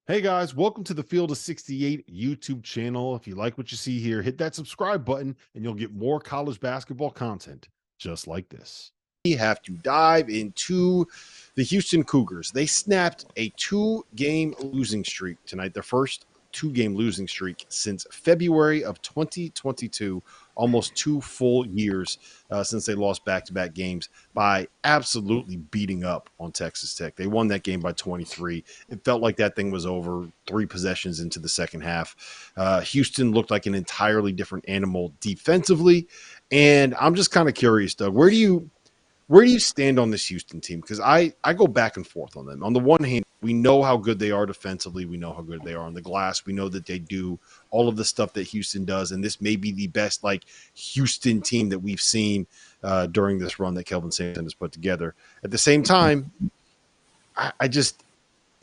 Hey guys, welcome to the Field of 68 YouTube channel. If you like what you see here, hit that subscribe button and you'll get more college basketball content just like this. We have to dive into the Houston Cougars. They snapped a two-game losing streak tonight, their first two-game losing streak since February of 2022, almost 2 full years since they lost back-to-back games by absolutely beating up on Texas Tech. They won that game by 23. It felt like that thing was over 3 possessions into the second half. Houston looked like an entirely different animal defensively, and I'm just kind of curious, Doug, where do you stand on this Houston team? Because I go back and forth on them. On the one hand, we know how good they are defensively. We know how good they are on the glass. We know that they do all of the stuff that Houston does, and this may be the best Houston team that we've seen during this run that Kelvin Sampson has put together. At the same time,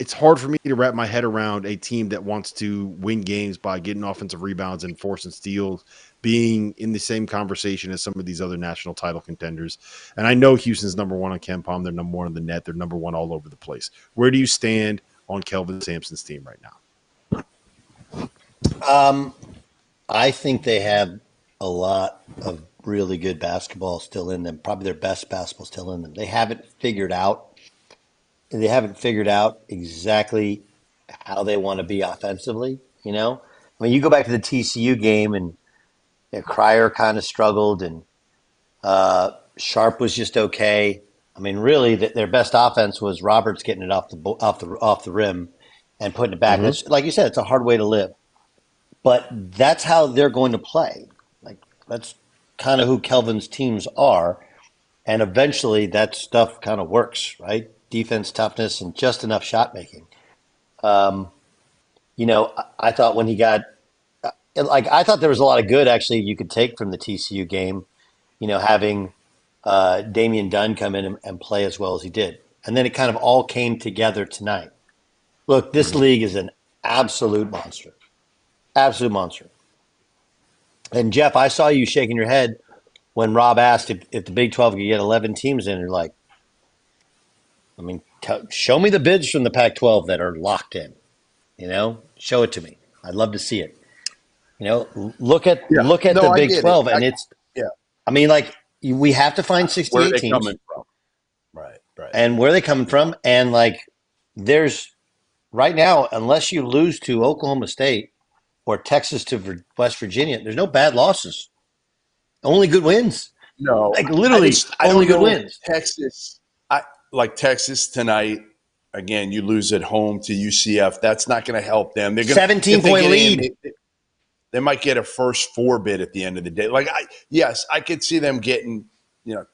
it's hard for me to wrap my head around a team that wants to win games by getting offensive rebounds and forcing steals, being in the same conversation as some of these other national title contenders. And I know Houston's number one on KenPom. They're number one on the net. They're number one all over the place. Where do you stand on Kelvin Sampson's team right now? I think they have a lot of really good basketball still in them, probably their best basketball still in them. They haven't figured out exactly how they want to be offensively, I mean, you go back to the TCU game and Cryer kind of struggled and Sharp was just okay. I mean, really, their best offense was Roberts getting it off the rim and putting it back. Mm-hmm. That's, like you said, it's a hard way to live, but that's how they're going to play. That's kind of who Kelvin's teams are, and eventually that stuff kind of works, right? Defense, toughness, and just enough shot making. I thought when he got I thought there was a lot of good actually you could take from the TCU game, having Damian Dunn come in and play as well as he did. And then it kind of all came together tonight. Look, this league is an absolute monster. Absolute monster. And Jeff, I saw you shaking your head when Rob asked if the Big 12 could get 11 teams in. You're like, I mean, show me the bids from the Pac-12 that are locked in. Show it to me. I'd love to see it. Look at the Big 12, and it's. Yeah. I mean, we have to find 68 where are they teams. coming from? Right. And where are they coming from? And there's right now, unless you lose to Oklahoma State or Texas to West Virginia, there's no bad losses. Only good wins. No, literally, only good wins. Texas tonight. Again, you lose at home to UCF. That's not going to help them. They're going 17-point lead. They might get a first 4 bid at the end of the day. I could see them getting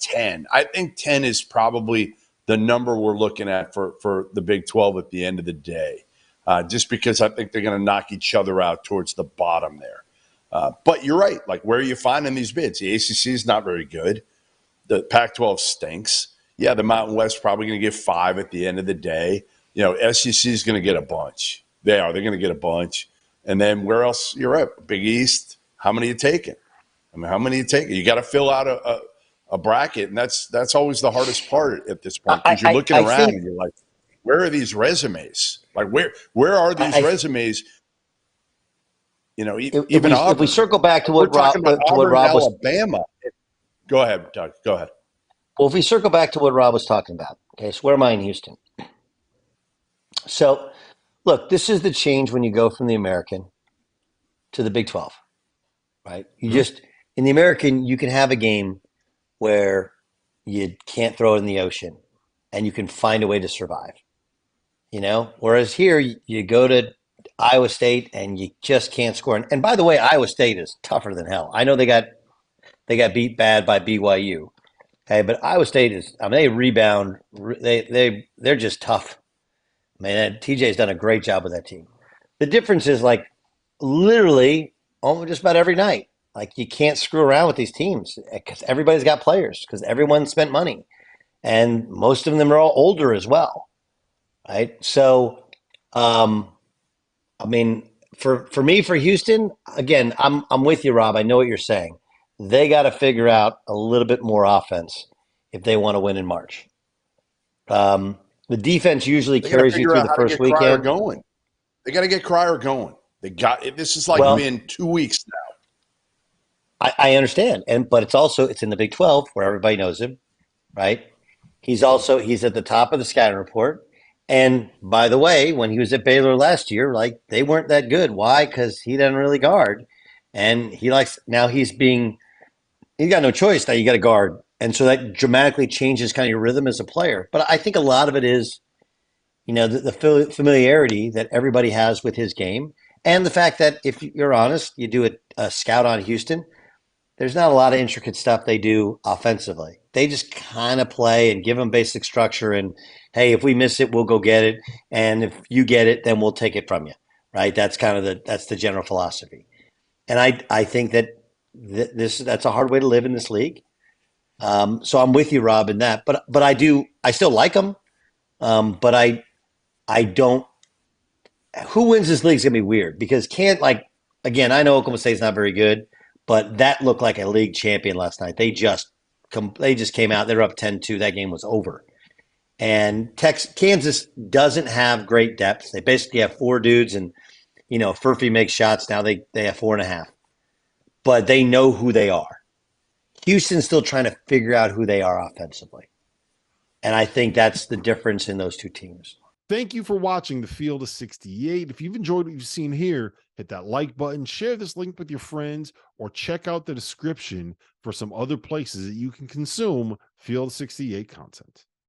10. I think 10 is probably the number we're looking at for the Big 12 at the end of the day. Just because I think they're going to knock each other out towards the bottom there. But you're right. Where are you finding these bids? The ACC is not very good. The Pac-12 stinks. Yeah, the Mountain West probably going to get 5 at the end of the day. SEC is going to get a bunch. They're going to get a bunch. And then where else you're at? Big East, how many are you taking? How many are you taking? You got to fill out a bracket, and that's always the hardest part at this point because you're looking around and you're like, where are these resumes? Where are these resumes? If we circle back to what Rob was Alabama. Go ahead, Doug. Go ahead. Well, if we circle back to what Rob was talking about, okay, so where am I in Houston? So, look, this is the change when you go from the American to the Big 12, right? You just, in the American, you can have a game where you can't throw it in the ocean and you can find a way to survive, Whereas here, you go to Iowa State and you just can't score. And by the way, Iowa State is tougher than hell. I know they got beat bad by BYU. Okay, but Iowa State is, they rebound. They're just tough. Man, TJ's done a great job with that team. The difference is literally almost just about every night. You can't screw around with these teams because everybody's got players because everyone spent money. And most of them are all older as well. Right. So, for me, for Houston, again, I'm with you, Rob. I know what you're saying. They got to figure out a little bit more offense if they want to win in March. The defense usually carries you through the first weekend. They got to get Cryer going. This is like been 2 weeks now. I understand, but it's in the Big 12 where everybody knows him, right? He's at the top of the scouting report. And by the way, when he was at Baylor last year, like they weren't that good. Why? Because he doesn't really guard, and he's got no choice now. You got to guard, and so that dramatically changes kind of your rhythm as a player. But I think a lot of it is, the familiarity that everybody has with his game, and the fact that if you're honest, you do a scout on Houston. There's not a lot of intricate stuff they do offensively. They just kind of play and give them basic structure. And hey, if we miss it, we'll go get it. And if you get it, then we'll take it from you. Right? That's that's the general philosophy. And I think that that's a hard way to live in this league. So I'm with you, Rob, in that. But I still like them. But I don't. Who wins this league is gonna be weird because again, I know Oklahoma State's not very good. But that looked like a league champion last night. They just came out. They were up 10-2. That game was over. And Kansas doesn't have great depth. They basically have 4 dudes, and Furphy makes shots. Now they have 4.5. But they know who they are. Houston's still trying to figure out who they are offensively. And I think that's the difference in those two teams. Thank you for watching the Field of 68. If you've enjoyed what you've seen here, hit that like button, share this link with your friends, or check out the description for some other places that you can consume Field of 68 content.